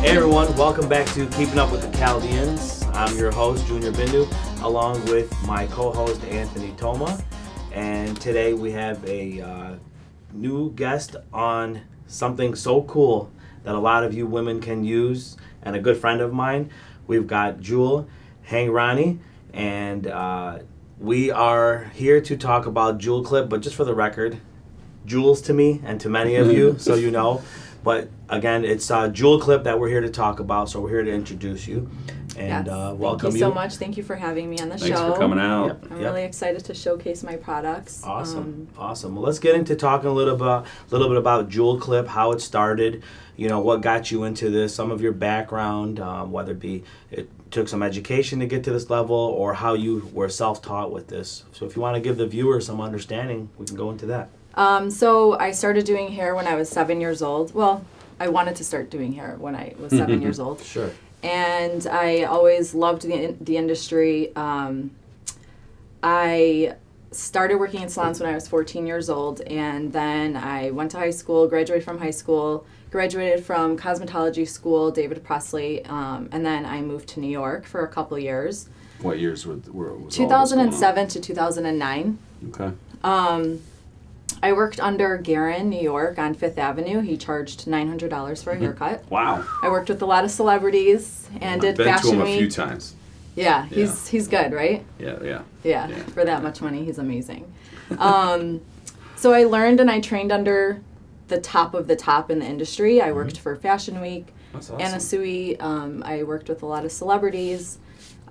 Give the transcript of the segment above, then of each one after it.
Hey everyone, welcome back to Keeping Up with the Chaldeans. I'm your host, Omar Binno, along with my co-host, Anthony Toma. And today we have a new guest on something so cool that a lot of you women can use, and a good friend of mine. We've got Jewell, Hingorani, and we are here to talk about Jewell Clip, but just for the record, Jewels to me and to many of you, so you know. But again, it's Jewell Clip that we're here to talk about, so we're here to introduce you and welcome you. Thank you so much. Thank you for having me on the show. Thanks for coming out. Yep. I'm really excited to showcase my products. Awesome. Well, let's get into talking a little bit about Jewell Clip, how it started, what got you into this, some of your background, whether it took some education to get to this level or how you were self-taught with this. So if you want to give the viewer some understanding, we can go into that. So I started doing hair when I was 7 years old. Well, I wanted to start doing hair when I was 7 years old. Sure. And I always loved the industry. I started working in salons when I was 14 years old, and then I went to high school, graduated from cosmetology school, David Presley, and then I moved to New York for a couple years. What years was all this 2007 to 2009. Okay. I worked under Guerin, New York, on Fifth Avenue. He charged $900 for a haircut. Wow. I worked with a lot of celebrities and did fashion I've been to him week. a few times. Yeah, he's good, right? Yeah. For that much money, he's amazing. So I learned and I trained under the top of the top in the industry. I worked for Fashion Week, That's awesome. Anna Sui. I worked with a lot of celebrities.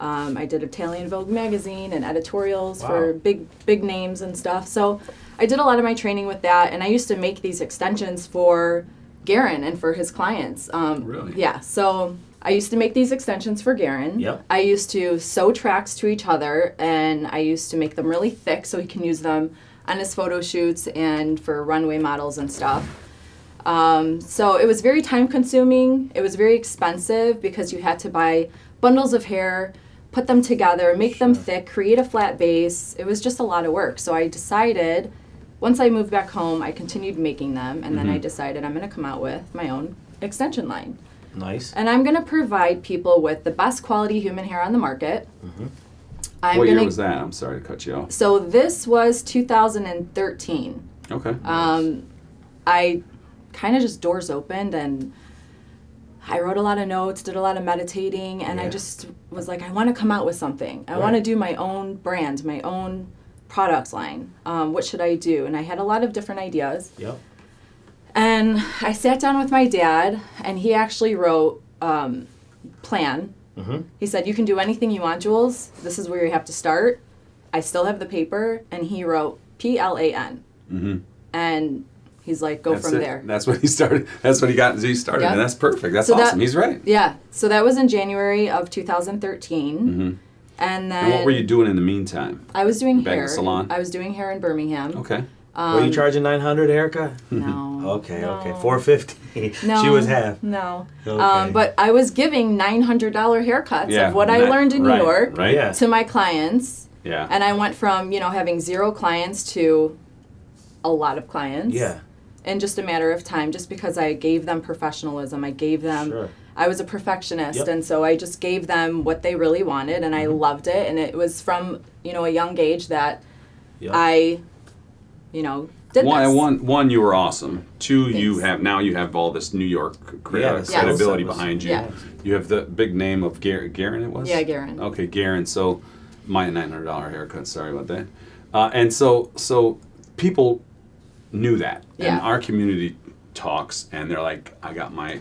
I did Italian Vogue magazine and editorials for big names and stuff. So I did a lot of my training with that, and I used to make these extensions for Guerin and for his clients. Really? Yeah, so I used to make these extensions for Guerin. Yep. I used to sew tracks to each other, and I used to make them really thick so he can use them on his photo shoots and for runway models and stuff. So it was very time consuming. It was very expensive because you had to buy bundles of hair, put them together, make them thick, create a flat base. It was just a lot of work. So I decided, once I moved back home, I continued making them, and then I decided I'm going to come out with my own extension line. Nice. And I'm going to provide people with the best quality human hair on the market. What year was that? I'm sorry to cut you off. So this was 2013. Okay. I kind of just doors opened, and I wrote a lot of notes, did a lot of meditating, and I just was like, I want to come out with something. I want to do my own brand, my own products line. What should I do? And I had a lot of different ideas. Yep. And I sat down with my dad, and he actually wrote plan. He said, you can do anything you want, Jules. This is where you have to start. I still have the paper, and he wrote PLAN. And he's like, go from there. That's what he started. That's what he got. He started, Yep. and that's perfect. That's So awesome. He's right. Yeah. So that was in January of 2013. And then... And what were you doing in the meantime? I was doing Back in hair. the salon? I was doing hair in Birmingham. Okay. Were you charging $900 haircut? No. Okay. no. $450. No. She was half. No. Okay. But I was giving $900 haircuts of what I learned in New York Right. Yeah. to my clients. Yeah. And I went from, having 0 clients to a lot of clients. Yeah. In just a matter of time, just because I gave them professionalism. I gave them... Sure. I was a perfectionist, Yep. and so I just gave them what they really wanted, and I loved it. And it was from, a young age that I, did this. One, you were awesome. 2, you Thanks. have all this New York Yes. credibility Yes. behind you. Yeah. You have the big name of Guerin, it was? Yeah, Guerin. Okay, Guerin. So, my $900 haircut. Sorry about that. And so people knew that. Yeah. And our community talks, and they're like, I got my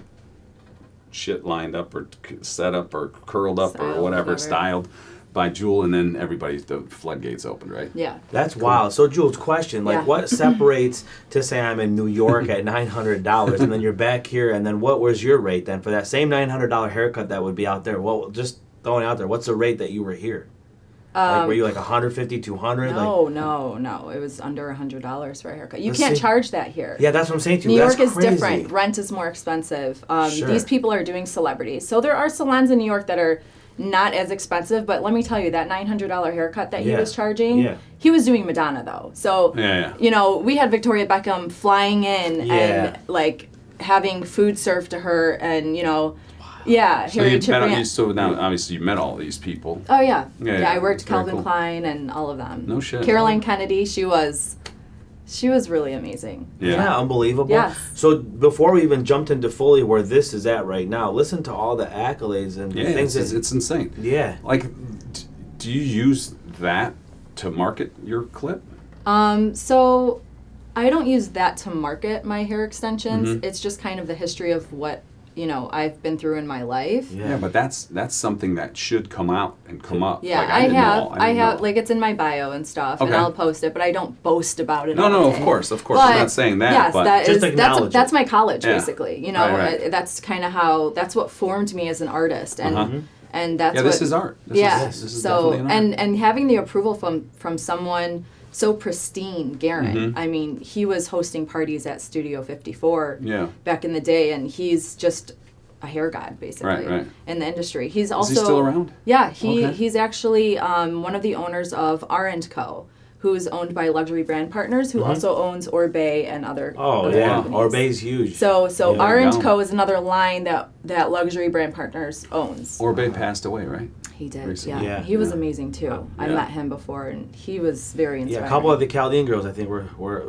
shit lined up or set up or curled up or whatever, styled by Jewell, and then the floodgates opened, right? Yeah. That's wild. So, Jules, question, what separates to say I'm in New York at $900 and then you're back here, and then what was your rate then for that same $900 haircut that would be out there? Well, just throwing it out there, what's the rate that you were here? Were you like 150, 200? No. It was under $100 for a haircut. You can't charge that here. Yeah, that's what I'm saying to you. New That's York is crazy. different. Rent is more expensive. Sure. These people are doing celebrities. So there are salons in New York that are not as expensive, but let me tell you, that $900 haircut that he was charging, he was doing Madonna, though. So, we had Victoria Beckham flying in and, having food served to her and, Yeah, So Harriet Chipman. so now obviously you met all these people. Oh yeah. Yeah, I worked very Calvin cool. Klein and all of them. No shit. Caroline Kennedy, she was really amazing. Yeah, unbelievable. Yes. So before we even jumped into fully where this is at right now, listen to all the accolades and the Yeah, things it's insane. Yeah. Like, do you use that to market your clip? So I don't use that to market my hair extensions. Mm-hmm. It's just kind of the history of what, I've been through in my life. Yeah, but that's something that should come out and come up. Yeah, Like, I didn't have. know. I didn't have know. like it's in my bio and stuff, and Okay. I'll post it, but I don't boast about it. No, all no, the of day. course. I'm But, not saying that. Yes, but Just acknowledge that's it. my college Yeah. basically. Right. That's kind of that's what formed me as an artist, and Uh-huh. and that's yeah, what this is art. This yeah. is, this is So definitely an art. and having the approval from someone so pristine, Garen. Mm-hmm. I mean, he was hosting parties at Studio 54 Yeah. back in the day, and he's just a hair god basically Right. in the industry. He's Is also he still around? Yeah, Okay. he's actually one of the owners of R&Co, who's owned by Luxury Brand Partners, who also owns Orbay and other. Oh other yeah, companies. Orbay's huge. So Yeah. R&Co is another line that Luxury Brand Partners owns. Orbay passed away, right? He did, Recently. yeah. Yeah. He was Yeah. amazing too. I Yeah. met him before, and he was very inspiring. Yeah, a couple of the Chaldean girls I think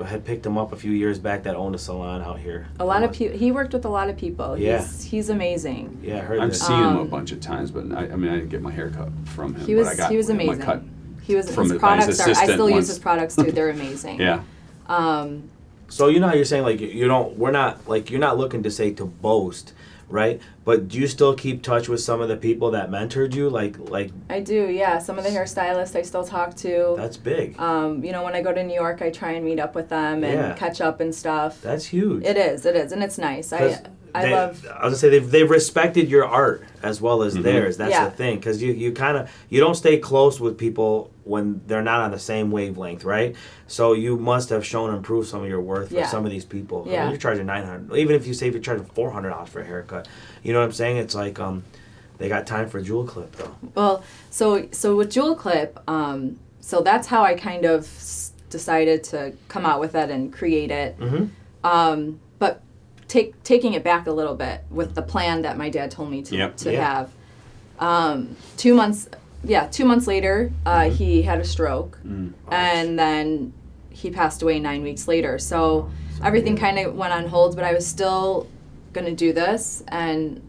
had picked him up a few years back that owned a salon out here. A lot of people. He worked with a lot of people. Yeah. He's amazing. Yeah, I heard I've that. seen him a bunch of times, but I didn't get my hair cut from him. He was but I got he was my amazing. cut. He was from his by his products are. I assistant still use once. his products too. They're amazing. Yeah. So you know how you're saying like we're not like you're not looking to say to boast, right? But do you still keep touch with some of the people that mentored you? Like I do. Yeah. Some of the hairstylists I still talk to. that's big. When I go to New York, I try and meet up with them and Yeah. catch up and stuff. That's huge. It is, and it's nice. I 'Cause love. I was gonna say they've respected your art as well as theirs. That's Yeah. the thing, because you kind of you don't stay close with people when they're not on the same wavelength, right? So you must have shown and proved some of your worth for Yeah. some of these people. I mean, Yeah. you're charging $900, even if you say you're charging $400 for a haircut. You know what I'm saying? It's like they got time for a Jewell clip though. Well, so with Jewel Clip, so that's how I kind of decided to come out with it and create it. Mm-hmm. But taking it back a little bit with the plan that my dad told me to Yep. Yeah. have. 2 months. Yeah, 2 months later, he had a stroke, and then he passed away 9 weeks later. So everything kind of went on hold, but I was still gonna do this, and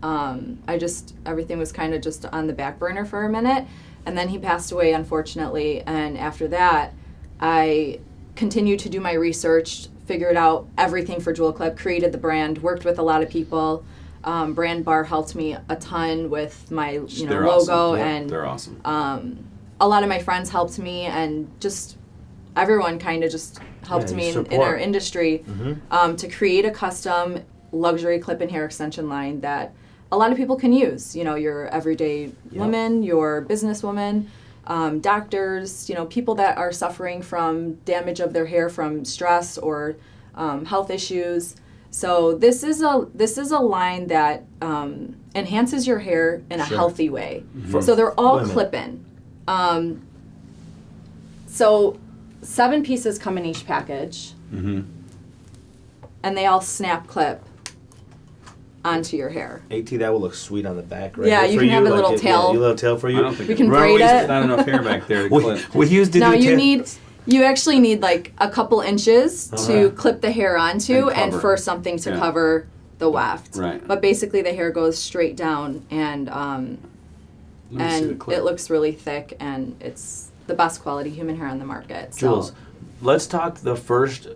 everything was kind of just on the back burner for a minute, and then he passed away, unfortunately. And after that, I continued to do my research, figured out everything for Jewel Clip, created the brand, worked with a lot of people. Brand Bar helped me a ton with my They're logo, awesome. and They're awesome. a lot of my friends helped me, and just everyone kind of just helped Yeah, me in support. our industry to create a custom luxury clip and hair extension line that a lot of people can use. Your everyday woman, your businesswoman, doctors, people that are suffering from damage of their hair from stress or health issues. So this is a line that enhances your hair in a Sure. healthy way. For So they're all women. clip-in. So 7 pieces come in each package, and they all snap clip onto your hair. AT, that will look sweet on the back, right? Yeah, Good you for can have a like little it- tail. Yeah, a little tail for you. I don't think We can Remember braid we used to- it. Not enough hair back there to clip. We used to Now do you actually need like a couple inches to Uh-huh. clip the hair onto, And and cover. for something to Yeah. cover the weft. Right. But basically, the hair goes straight down, and Let me see the and clip. it looks really thick, and it's the best quality human hair on the market. So. Jules, let's talk the first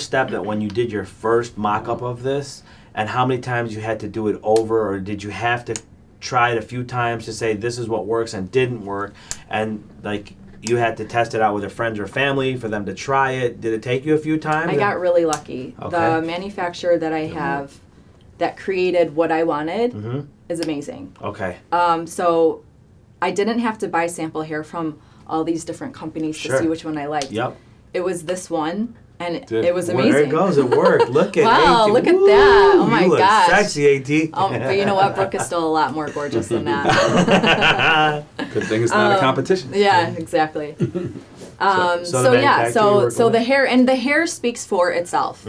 step that when you did your first mock-up of this, and how many times you had to do it over, or did you have to try it a few times to say this is what works and didn't work, and like you had to test it out with your friends or family for them to try it? Did it take you a few times? I got really lucky. Okay. The manufacturer that I have that created what I wanted is amazing. Okay. So I didn't have to buy sample hair from all these different companies Sure. to see which one I liked. Yep. It was this one, and Did- it was Well, amazing. there it goes. It worked. Look at Wow, AT. look at Woo! that. Oh my you look gosh. sexy, AT. But you know what? Brooke is still a lot more gorgeous than that. Good thing it's not a competition. Yeah, exactly. So the So yeah, manufacturer you work so with? the hair speaks for itself.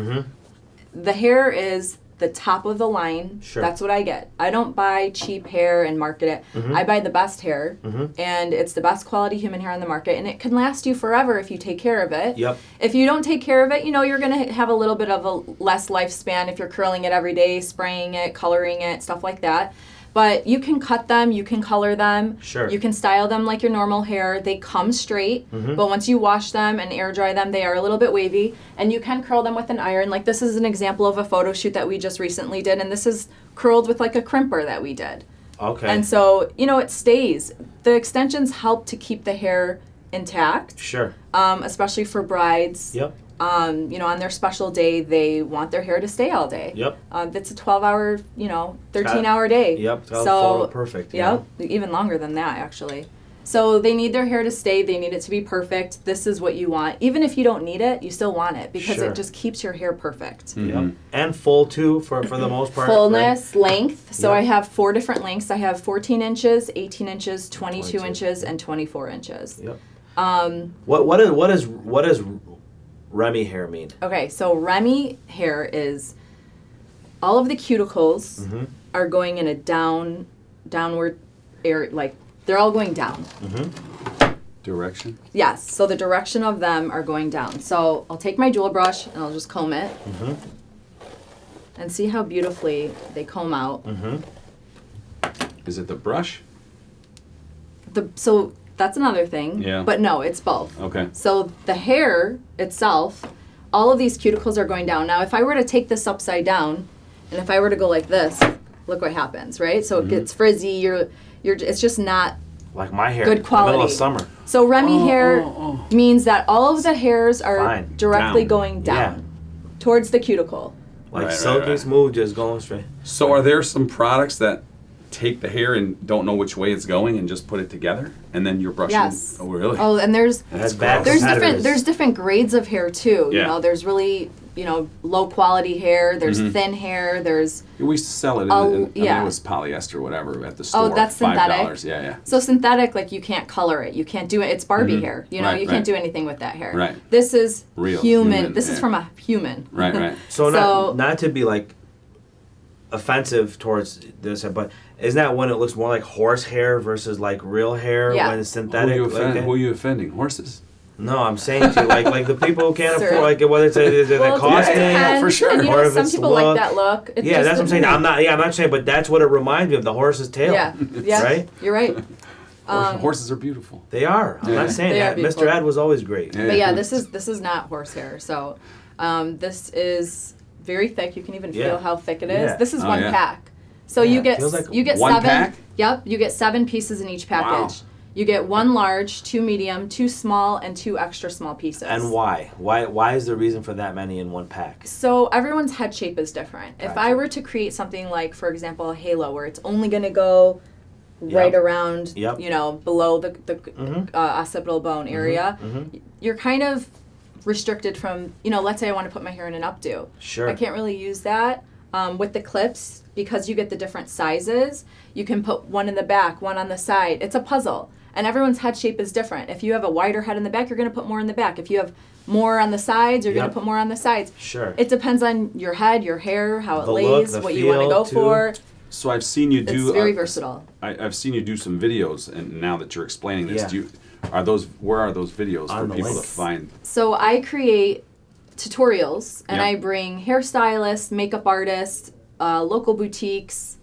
The hair is the top of the line. Sure. That's what I get. I don't buy cheap hair and market it. Mm-hmm. I buy the best hair, and it's the best quality human hair on the market, and it can last you forever if you take care of it. Yep. If you don't take care of it, you're going to have a little bit of a less lifespan if you're curling it every day, spraying it, coloring it, stuff like that. But you can cut them, you can color them, Sure. you can style them like your normal hair. They come straight, but once you wash them and air dry them, they are a little bit wavy, and you can curl them with an iron. Like this is an example of a photo shoot that we just recently did, and this is curled with like a crimper that we did. Okay. And so, it stays. The extensions help to keep the hair intact, Sure. especially for brides. Yep. On their special day, they want their hair to stay all day. Yep. It's a 12-hour, 13-hour day. Yep. So, Photo perfect. Yep. Even longer than that, actually. So they need their hair to stay. They need it to be perfect. This is what you want. Even if you don't need it, you still want it because Sure. it just keeps your hair perfect. Yep. And full too for the most part. Fullness, length. So Yep. I have 4 different lengths. I have 14 inches, 18 inches, 22 22. inches, and 24 inches. Yep. What does Remy hair mean? Okay, so Remy hair is all of the cuticles are going in a downward area, like they're all going down. Direction. Yes, so the direction of them are going down. So I'll take my Jewell brush and I'll just comb it. And see how beautifully they comb out. Is it the brush? So that's another thing. Yeah. But no, it's both. Okay. So the hair itself, all of these cuticles are going down. Now, if I were to take this upside down, and if I were to go like this, look what happens, right? So it gets frizzy. It's just not Like my hair. good quality. In the middle of summer. So Remy hair means that all of the hairs are Fine. directly Down. going down towards the cuticle. Like Right, silky right. smooth, just going straight. So are there some products that take the hair and don't know which way it's going and just put it together and then you're brushing? Yes. Oh, really? Oh, and there's That's bad. there's competitors. different grades of hair too. Yeah. There's really low quality hair. There's thin hair. There's We used to sell it in, Oh, I mean, yeah. it was polyester or whatever at the store. that's synthetic? $5. Yeah, yeah. so synthetic. Like you can't color it. You can't do it. It's Barbie hair. Right, you can't right. do anything with that hair. Right. This is Real human. This is yeah. from a human. Right, right. So So- not to be like offensive towards this, but isn't that when it looks more like horse hair versus like real hair Yeah. when it's Who are, synthetic? you like that? who are you offending? Horses? No, I'm saying to you, like the people who can't Sir. afford, like whether it's is it Well, a it cost just thing. depends, for sure. And Or if some it's people look. like that look. It Yeah, just that's what I'm saying. depends. I'm not saying, but that's what it reminds me of, the horse's tail. Yeah. Yeah. Right? You're right. Horses are beautiful. They are. I'm Yeah. not saying They are that. beautiful. Mr. Ed was always great. Yeah. But yeah, this is not horsehair. So this is very thick. You can even Yeah. feel how thick it is. Yeah. This is Oh, one yeah. pack. So Yeah, you get feels like you get one 7. pack? Yep, you get 7 pieces in each package. Wow. You get 1 large, 2 medium, 2 small, and 2 extra small pieces. And why? Why is the reason for that many in one pack? So everyone's head shape is different. If Gotcha. I were to create something like, for example, a halo, where it's only going to go right Yep. around, Yep. below the Mhm. occipital bone area, Mhm. you're kind of restricted from, let's say I want to put my hair in an updo. Sure. I can't really use that. With the clips, because you get the different sizes, you can put one in the back, one on the side. It's a puzzle. And everyone's head shape is different. If you have a wider head in the back, you're going to put more in the back. If you have more on the sides, you're going Yep. to put more on the sides. Sure. It depends on your head, your hair, how it The look, lays, the what you want to feel, go too. for. So I've seen you do. It's very versatile. I've seen you do some videos, and now that you're explaining this, Yeah. where are those videos On for the people to links. find? So I create tutorials, and Yep. I bring hairstylists, makeup artists, local boutiques,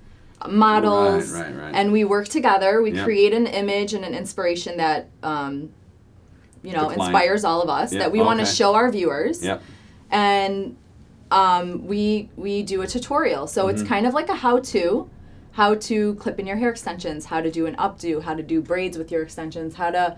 models, Right. and we work together. We Yep. create an image and an inspiration that client. inspires all of us, Yep, that we want to okay. show our viewers. Yep. And we do a tutorial. So Mm-hmm. it's kind of like a how to clip in your hair extensions, how to do an updo, how to do braids with your extensions, how to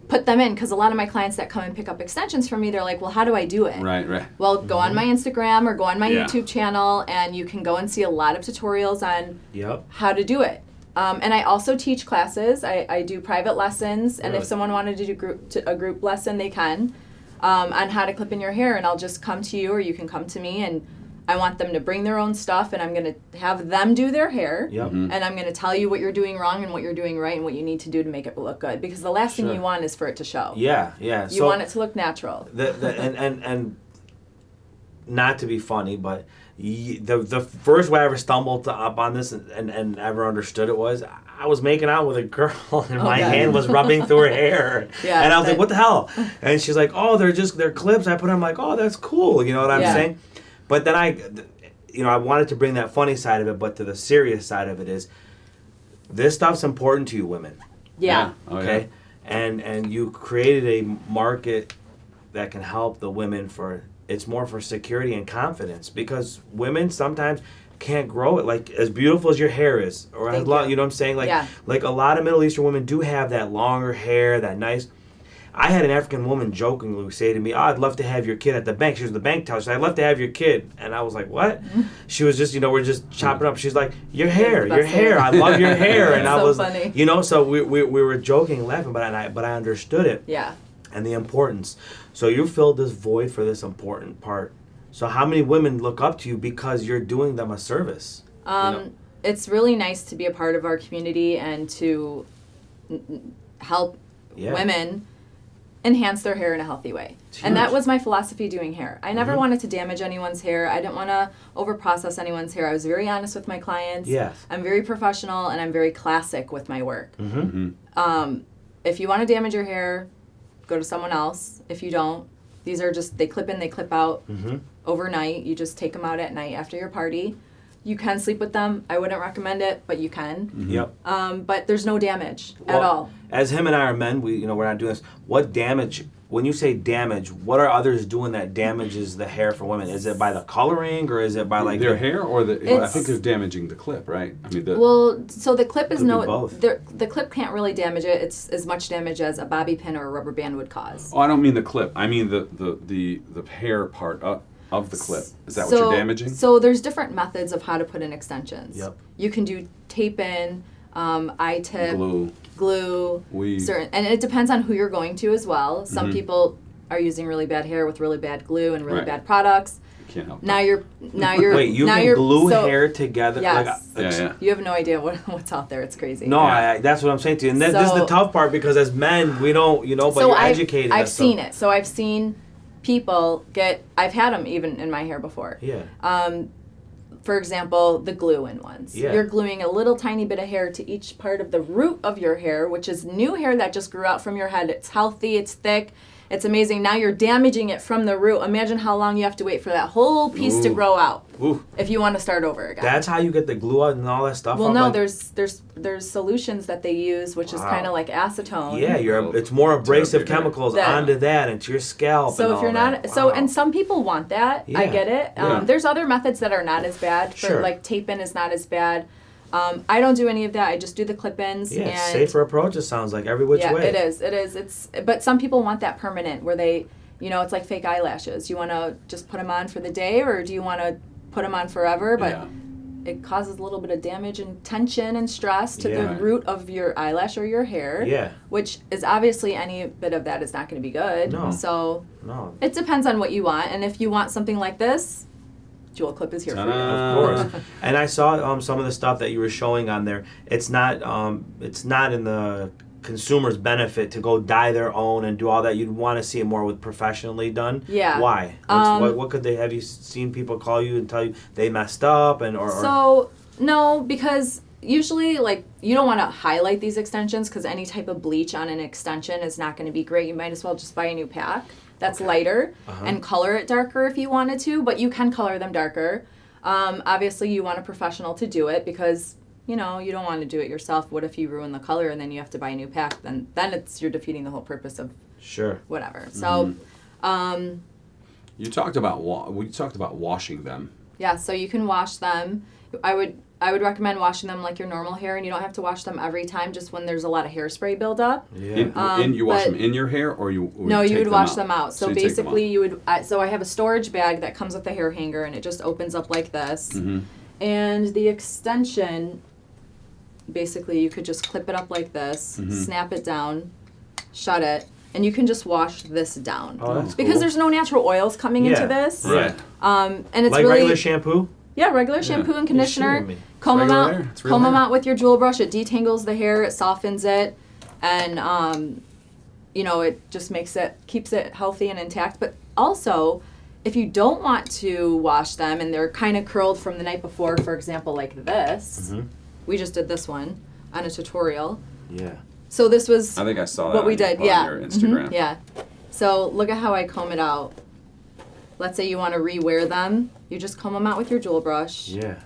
put them in. Because a lot of my clients that come and pick up extensions from me, they're like, well, how do I do it? Right. Well, go on my Instagram or go on my Yeah. YouTube channel, and you can go and see a lot of tutorials on Yep. how to do it. And I also teach classes. I do private lessons, and Really? if someone wanted to do a group lesson, they can, on how to clip in your hair. And I'll just come to you, or you can come to me, and I want them to bring their own stuff, and I'm going to have them do their hair. Yep. Mm-hmm. And I'm going to tell you what you're doing wrong and what you're doing right and what you need to do to make it look good. Because the last thing Sure. you want is for it to show. Yeah. You want it to look natural. And not to be funny, but the first way I ever stumbled up on this and ever understood it was I was making out with a girl and my hand was rubbing through her hair. Yeah, and I was like, what the hell? And she's like, oh, they're clips. I put on, I'm like, oh, that's cool. You know what I'm saying? But then I wanted to bring that funny side of it, but to the serious side of it is this stuff's important to you women. Yeah. Oh, Okay? yeah. And you created a market that can help the women it's more for security and confidence, because women sometimes can't grow it like as beautiful as your hair is, or as long, you know what I'm saying? Like a lot of Middle Eastern women do have that longer hair, that nice. I had an African woman jokingly say to me, oh, I'd love to have your kid at the bank. She was the bank teller. She said, I'd love to have your kid. And I was like, what? She was just, we're just chopping up. She's like, your hair. I love your hair. And I was, funny. so we were joking, laughing, but I understood it. Yeah. And the importance. So you filled this void for this important part. So how many women look up to you because you're doing them a service? It's really nice to be a part of our community and to help women enhance their hair in a healthy way. And that was my philosophy doing hair. I never wanted to damage anyone's hair. I didn't want to overprocess anyone's hair. I was very honest with my clients. Yes. I'm very professional and I'm very classic with my work. If you want to damage your hair, go to someone else. If you don't, these are just, they clip in, they clip out overnight. You just take them out at night after your party. You can sleep with them. I wouldn't recommend it, but you can. Yep. But there's no damage at all. As him and I are men, we're not doing this. What damage, when you say damage, what are others doing that damages the hair for women? Is it by the coloring, or is it by like their hair, or I think they're damaging the clip, right? I mean, so the clip is both. The clip can't really damage it. It's as much damage as a bobby pin or a rubber band would cause. Oh, I don't mean the clip. I mean the hair part of the clip. Is that what you're damaging? So there's different methods of how to put in extensions. Yep. You can do tape in, eye-tip, glue, weave. And it depends on who you're going to as well. Some people are using really bad hair with really bad glue and really bad products. You can't help Now that. you're Wait, you can glue hair together? Yes. Yeah. You have no idea what's out there. It's crazy. No, that's what I'm saying to you. And this is the tough part, because as men, we don't, but you're educated. I've seen it. So I've seen people I've had them even in my hair before. Yeah. For example, the glue-in ones. Yeah. You're gluing a little tiny bit of hair to each part of the root of your hair, which is new hair that just grew out from your head. It's healthy, it's thick, it's amazing. Now you're damaging it from the root. Imagine how long you have to wait for that whole piece to grow out if you want to start over again. That's how you get the glue out and all that stuff? Well, no, there's solutions that they use, which is kind of like acetone. Yeah, it's more abrasive chemicals onto that into your scalp. So and if you're not, and some people want that. Yeah. I get it. There's other methods that are not as bad. Like tape-in is not as bad. I don't do any of that. I just do the clip-ins. Yeah, and safer approach. It sounds like every which way. Yeah, it is. But some people want that permanent, where they, it's like fake eyelashes. You want to just put them on for the day, or do you want to put them on forever? But it causes a little bit of damage and tension and stress to the root of your eyelash or your hair. Yeah. Which is obviously any bit of that is not going to be good. No. So it depends on what you want, and if you want something like this, Jewell Clip is here for you. Of course. And I saw some of the stuff that you were showing on there. It's not in the consumer's benefit to go dye their own and do all that. You'd want to see it more with professionally done. Yeah. Why? What could they have? You seen people call you and tell you they messed up So no, because usually you don't want to highlight these extensions, because any type of bleach on an extension is not going to be great. You might as well just buy a new pack that's lighter and color it darker if you wanted to, but you can color them darker. Obviously you want a professional to do it, because you don't want to do it yourself. What if you ruin the color and then you have to buy a new pack? Then you're defeating the whole purpose of whatever. So we talked about washing them. Yeah, so you can wash them. I would recommend washing them like your normal hair, and you don't have to wash them every time, just when there's a lot of hairspray buildup. Yeah. You wash them in your hair, or you would No, you would wash them out. out. So basically you would so I have a storage bag that comes with a hair hanger, and it just opens up like this. And the extension, basically you could just clip it up like this, snap it down, shut it, and you can just wash this down. Oh, that's because cool. there's no natural oils coming into this. Right. And it's like really regular shampoo? Yeah, regular shampoo and conditioner. Comb them regular out with your Jewell brush. It detangles the hair, it softens it, and it just keeps it healthy and intact. But also, If you don't want to wash them and they're kind of curled from the night before, for example, like this, we just did this one on a tutorial. Yeah. So this was I think I saw that what we did. Yeah. On your Instagram. Yeah. So look at how I comb it out. Let's say you want to re-wear them. You just comb them out with your Jewell brush. Yeah.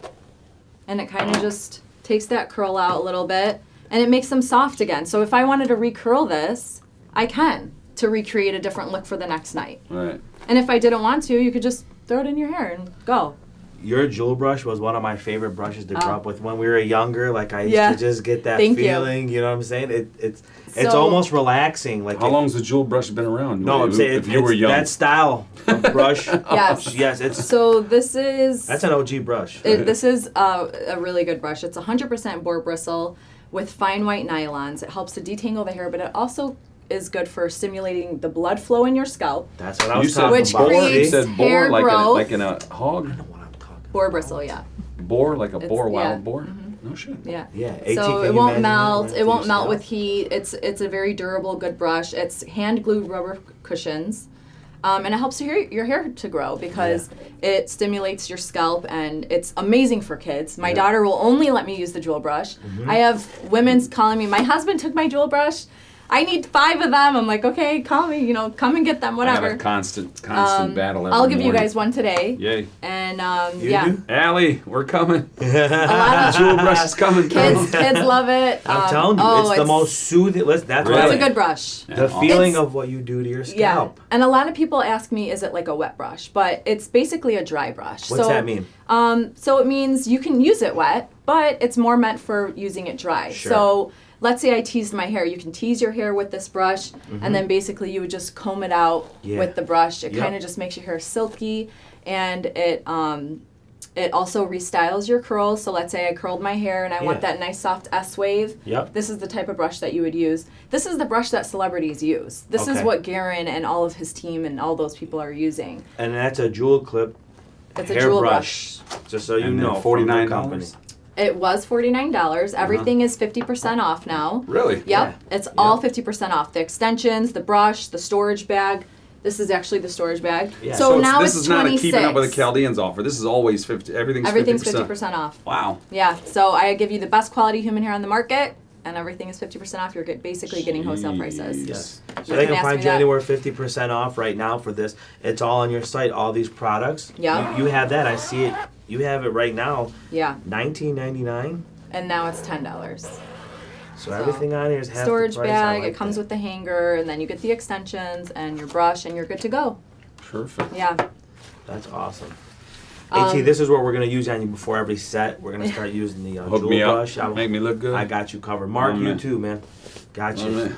And it kind of just takes that curl out a little bit. And it makes them soft again. So if I wanted to recurl this, I can to recreate a different look for the next night. Right. And if I didn't want to, you could just throw it in your hair and go. Your Jewell brush was one of my favorite brushes to grow up with when we were younger. Like I used to just get that feeling. You know what I'm saying? It's almost relaxing. Like how long's the Jewell brush been around? No, I'm saying if you were young. That style of brush. Yes. It's so this is that's an OG brush. This is a really good brush. It's 100% boar bristle with fine white nylons. It helps to detangle the hair, but it also is good for stimulating the blood flow in your scalp. That's what I was said talking which about. creates you said boar hair like growth. like in a hog. I know what I'm talking about. Boar bristle, yeah. Boar like a boar, wild yeah. boar. No shit. Yeah. Yeah. So can it you won't imagine melt. that It won't through melt scalp? with heat. It's a very durable, good brush. It's hand glued rubber cushions. And it helps your hair to grow because it stimulates your scalp and it's amazing for kids. My daughter will only let me use the Jewell brush. I have women's calling me, my husband took my Jewell brush. I need 5 of them. I'm like, okay, call me, come and get them, I whatever. have a constant battle every I'll give you morning. guys one today. Yay. And You yeah. do? Allie, we're coming. A lot of Jewell brush is coming. kids love it. I'm telling you, it's the most soothing. That's It's why a good brush. Yeah, the awesome. feeling It's- of what you do to your Yeah, scalp. and a lot of people ask me, is it like a wet brush? But it's basically a dry brush. What's that mean? So it means you can use it wet, but it's more meant for using it dry. Sure. So let's say I teased my hair. You can tease your hair with this brush, and then basically you would just comb it out with the brush. It kind of just makes your hair silky, and it also restyles your curls. So let's say I curled my hair and I want that nice soft S wave. Yep. This is the type of brush that you would use. This is the brush that celebrities use. This is what Garen and all of his team and all those people are using. And that's a Jewell clip It's a hair Jewell brush. Just so you And then know, from the company. $49. It was $49. Everything is 50% off now. Really? Yep. Yeah. It's all 50% off. The extensions, the brush, the storage bag. This is actually the storage bag. Yeah. So now this it's is 26. not a keeping up with the Chaldeans offer. This is always 50. Everything's Everything's 50%. 50% off. Wow. Yeah. So I give you the best quality human hair on the market, and everything is 50% off. You're basically getting wholesale prices. Yes. So You they can can ask find me you that. anywhere 50% off right now for this. It's all on your site, all these products. Yeah. You have that. I see it. You have it right now. Yeah. $19.99. And now it's $10. So everything on here is half Storage the price. bag. I like It comes that. with the hanger, and then you get the extensions and your brush, and you're good to go. Perfect. Yeah. That's awesome. AT, this is what we're going to use on you before every set. We're going to start using the Hook Jewell me up. brush. Make me look good. I got you covered. Mark, Oh, you man. too, man. Got you. Oh, man.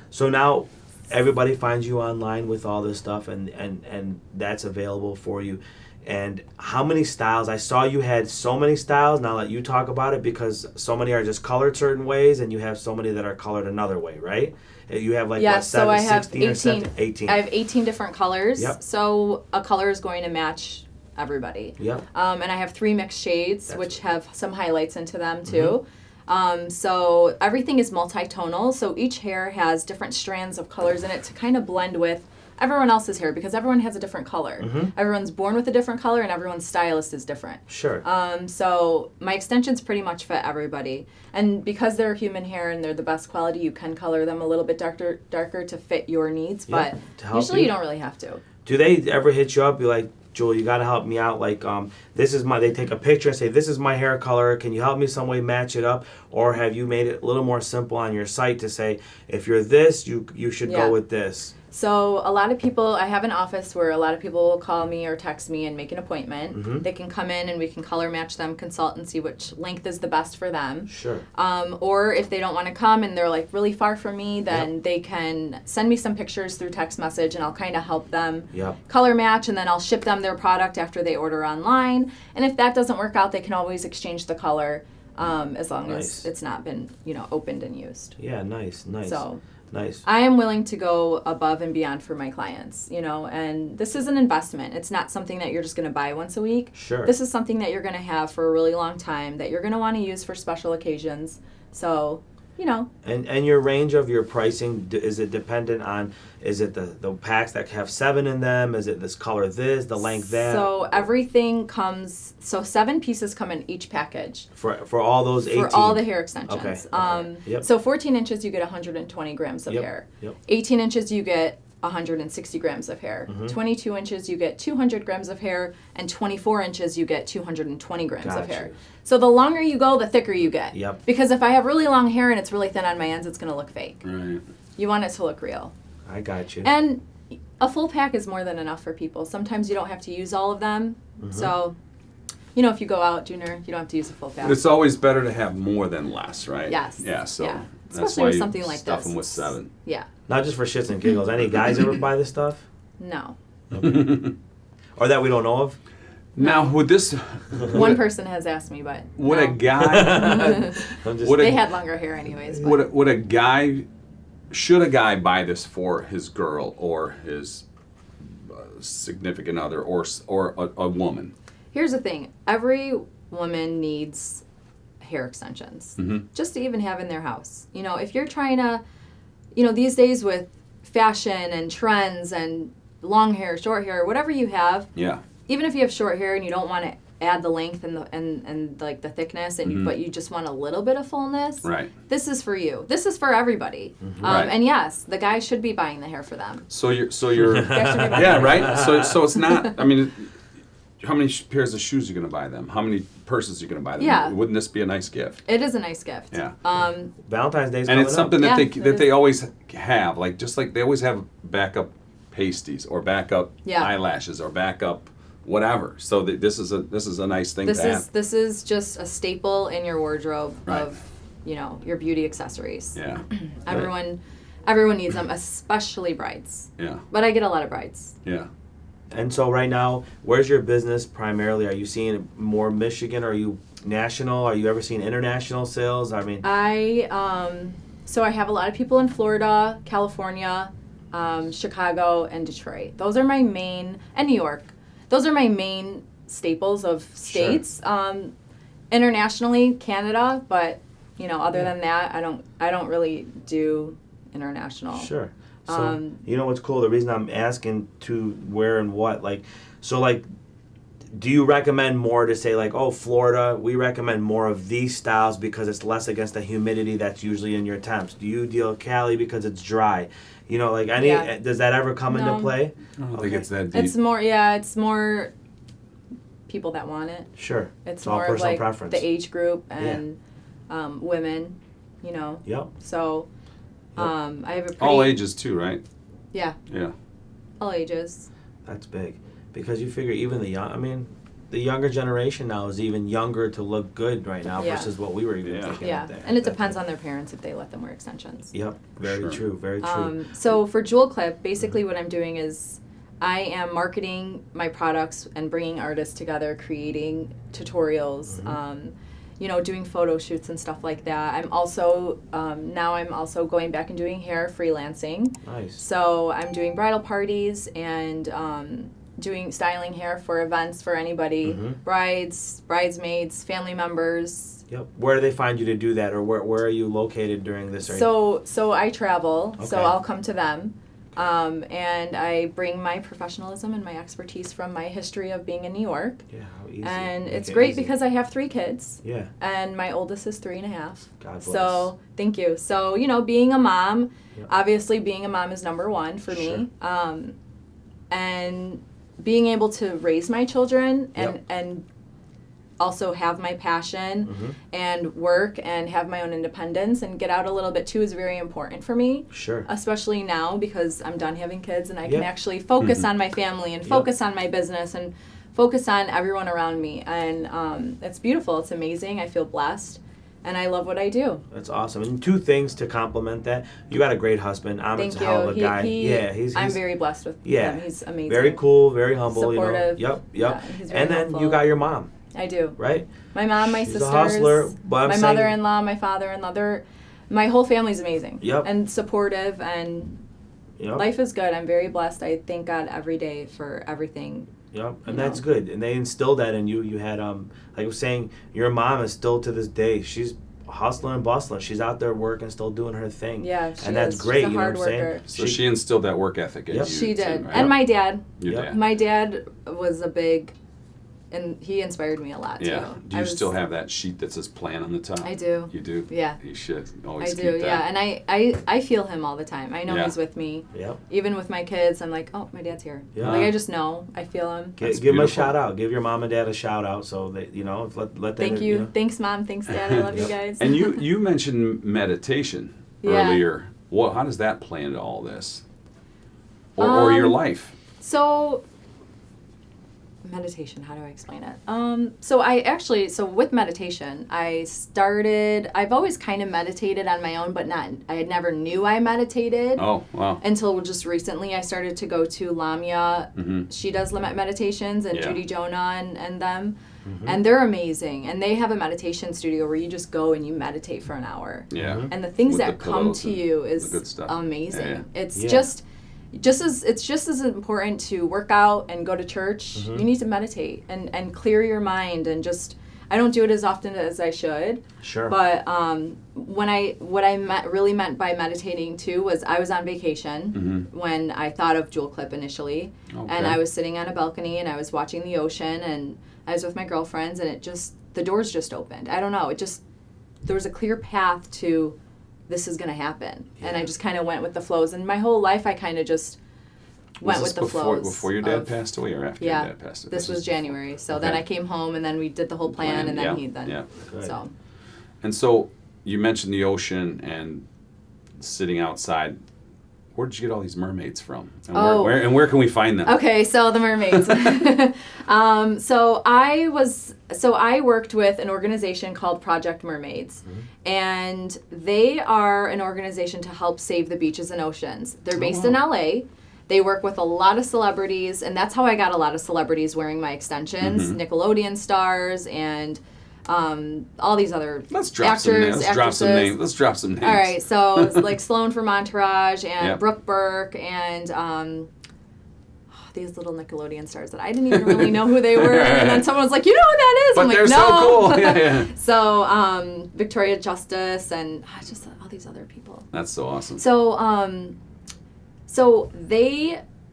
So now everybody finds you online with all this stuff, and that's available for you. And how many styles? I saw you had so many styles. Now let you talk about it, because so many are just colored certain ways, and you have so many that are colored another way, right? You have like Yeah, what, so I have 16 or 18. 17? 18. I have 18 different colors. Yep. So a color is going to match everybody. Yep. And I have 3 mixed shades, That's which have some highlights into them too. So everything is multi-tonal. So each hair has different strands of colors in it to kind of blend with everyone else's hair, because everyone has a different color. Everyone's born with a different color, and everyone's stylist is different. Sure. So my extensions pretty much fit everybody. And because they're human hair and they're the best quality, you can color them a little bit darker to fit your needs, Yeah, but to help usually you. you don't really have to. Do they ever hit you up? Be like, Jewell, you got to help me out. Like, this is my. They take a picture and say, this is my hair color. Can you help me some way match it up? Or have you made it a little more simple on your site to say, if you're this, you should Yeah. go with this. So a lot of people, I have an office where a lot of people will call me or text me and make an appointment. They can come in and we can color match them, consult and see which length is the best for them. Sure. Or if they don't want to come and they're like really far from me, then they can send me some pictures through text message, and I'll kind of help them color match, and then I'll ship them their product after they order online. And if that doesn't work out, they can always exchange the color as long as it's not been, opened and used. Yeah, nice. So Nice. I am willing to go above and beyond for my clients, and this is an investment. It's not something that you're just going to buy once a week. Sure. This is something that you're going to have for a really long time, that you're going to want to use for special occasions. So you know. And your range of your pricing, is it dependent on, is it the packs that have 7 in them? Is it this color this, the length that? So everything comes, so 7 pieces come in each package. For all those 18? For all the hair extensions. Okay. Yep. So 14 inches you get 120 grams of hair. Yep. 18 inches you get 160 grams of hair. Mm-hmm. 22 inches you get 200 grams of hair, and 24 inches you get 220 grams of hair. Gotcha. So the longer you go, the thicker you get. Yep. Because if I have really long hair and it's really thin on my ends, it's going to look fake. Right. You want it to look real. I got you. And a full pack is more than enough for people. Sometimes you don't have to use all of them. Mm-hmm. So, you know, if you go out, Junior, you don't have to use a full pack. But it's always better to have more than less, right? Yes. Yeah. So Yeah. that's Especially why with you something like stuff this. them with 7. Yeah. Not just for shits and giggles. Any guys ever buy this stuff? No. Or that we don't know of? Now, would this? One person has asked me, but Would no. a guy? I'm just, Would They a, had longer hair anyways. But would a guy? Should a guy buy this for his girl or his significant other or a woman? here's the thing. Every woman needs hair extensions. Mm-hmm. Just to even have in their house. You know, if you're trying to, you know, these days with fashion and trends and long hair, short hair, whatever you have, Yeah. even if you have short hair and you don't want to add the length and and like the thickness, and Mhm. but you just want a little bit of fullness, Right. this is for you. This is for everybody. Right. And yes, the guy should be buying the hair for them. So you're They should be buying yeah, it. right. So it's not. I mean, how many pairs of shoes are you going to buy them? How many purses are you going to buy them? Yeah. Wouldn't this be a nice gift? It is a nice gift. Yeah. Valentine's Day's And coming it's something up. that Yeah, they it they is. always have, like just like they always have backup pasties or backup Yeah. eyelashes or backup whatever. So this is a nice thing to have. This is just a staple in your wardrobe Right. of, you know, your beauty accessories. Yeah. Everyone needs them, especially brides. Yeah. But I get a lot of brides. Yeah. And so right now, where's your business primarily? Are you seeing more Michigan? Are you national? Are you ever seeing international sales? I mean, So I have a lot of people in Florida, California, Chicago, and Detroit. Those are my main, and New York. Those are my main staples of states. Internationally, Canada, but you know, other than that, I don't really do international. sure. So you know what's cool? The reason I'm asking to where and what, like, so like, do you recommend more to say like, oh, Florida, we recommend more of these styles because it's less against the humidity that's usually in your temps? Do you deal Cali because it's dry? You know, like Yeah. does that ever come into No. play? I don't think it's that deep. It's more people that want it. Sure. It's all more of personal like preference. the age group and women, you know. Yep. So I have a pretty all ages too, right? Yeah, Yeah. all ages. That's big, because you figure even the younger generation now is even younger to look good right now Yeah. versus what we were even Yeah. thinking Yeah, up there. and it depends on their parents if they let them wear extensions. Yep, very Sure. true, very true. So for Jewell Clip, basically what I'm doing is I am marketing my products and bringing artists together, creating tutorials, you know, doing photo shoots and stuff like that. I'm also now I'm also going back and doing hair freelancing. Nice. So I'm doing bridal parties and doing styling hair for events for anybody, brides, bridesmaids, family members. Yep. Where do they find you to do that, or where are you located during this? So I travel, so Okay. I'll come to them. And I bring my professionalism and my expertise from my history of being in New York. Yeah, how easy. And Make it's it great easy. because I have 3 kids. Yeah. And my oldest is 3.5. God bless. So thank you. So, you know, being a mom, Yep. obviously being a mom is number 1 for me. And being able to raise my children and also have my passion and work and have my own independence and get out a little bit too is very important for me. Sure. Especially now because I'm done having kids and I can Yeah. actually focus on my family and focus on my business and focus on everyone around me. And it's beautiful. It's amazing. I feel blessed. And I love what I do. That's awesome. And 2 things to complement that. You got a great husband. I'm Thank a you. hell of a guy. I'm very blessed with him. He's amazing. Very cool, very humble. Supportive. You know. Yep. Yeah, he's very And then helpful. you got your mom, I do. right? My mom, my She's a sisters, hustler, but I'm my saying- mother-in-law, my father-in-law. My whole family's amazing. Yep. And supportive, and Yep. life is good. I'm very blessed. I thank God every day for everything. Yep, and You that's know. good. And they instilled that in you. You had, like I was saying, your mom is still to this day. She's hustling and bustling. She's out there working, still doing her thing. Yeah, she and that's is. great. She's a you know hard what I'm saying? worker. So she instilled that work ethic in you. She did. Too, right? And my dad. Your Yep. dad. My dad was a big, and he inspired me a lot too. Yeah. Do you still have that sheet that says plan on the top? I do. You do? Yeah. You should always I keep do, that. yeah. And I feel him all the time. I know Yeah. he's with me. Yep. Even with my kids, I'm like, oh, my dad's here. Yeah. Like, I just know. I feel him. That's Give them a beautiful. shout out. Give your mom and dad a shout out so that, let them. Thank you. Thanks, Mom. Thanks, Dad. I love you guys. And you mentioned meditation Yeah. earlier. How does that play into all this? Or your life? So, meditation, how do I explain it? So with meditation, I've always kind of meditated on my own, but I never knew I meditated. Oh, wow. Until just recently I started to go to Lamia. Mm-hmm. She does meditations, and Yeah. Judy Jonah and them. And they're amazing. And they have a meditation studio where you just go and you meditate for an hour. Yeah. And the things With that the come pillows to and you the is good stuff. amazing. Yeah. It's Yeah. just as important to work out and go to church. You need to meditate and clear your mind, and just, I don't do it as often as I should. Sure. But what I really meant by meditating too was I was on vacation when I thought of Jewell Clip initially, Okay. and I was sitting on a balcony and I was watching the ocean, and I was with my girlfriends, and the doors just opened. I don't know, there was a clear path to this is going to happen, and I just kind of went with the flows. And my whole life I kind of just went with the flows. Before your dad passed away or after your dad passed away? This was January. So then Okay. I came home, and then we did the whole plan, and then yeah. Good. So And so you mentioned the ocean and sitting outside. Where did you get all these mermaids from? And where can we find them? okay, so the mermaids. So I worked with an organization called Project Mermaids, and they are an organization to help save the beaches and oceans. They're based in LA. They work with a lot of celebrities, and that's how I got a lot of celebrities wearing my extensions, Nickelodeon stars, and all these other Let's drop some actors, names. Let's drop some names. All right, so it's like Sloane from Entourage, and Yep. Brooke Burke, and these little Nickelodeon stars that I didn't even really know who they were. And then someone was like, you know who that is? But I'm like, they're no. so cool. Yeah. So Victoria Justice, and just all these other people. That's so awesome.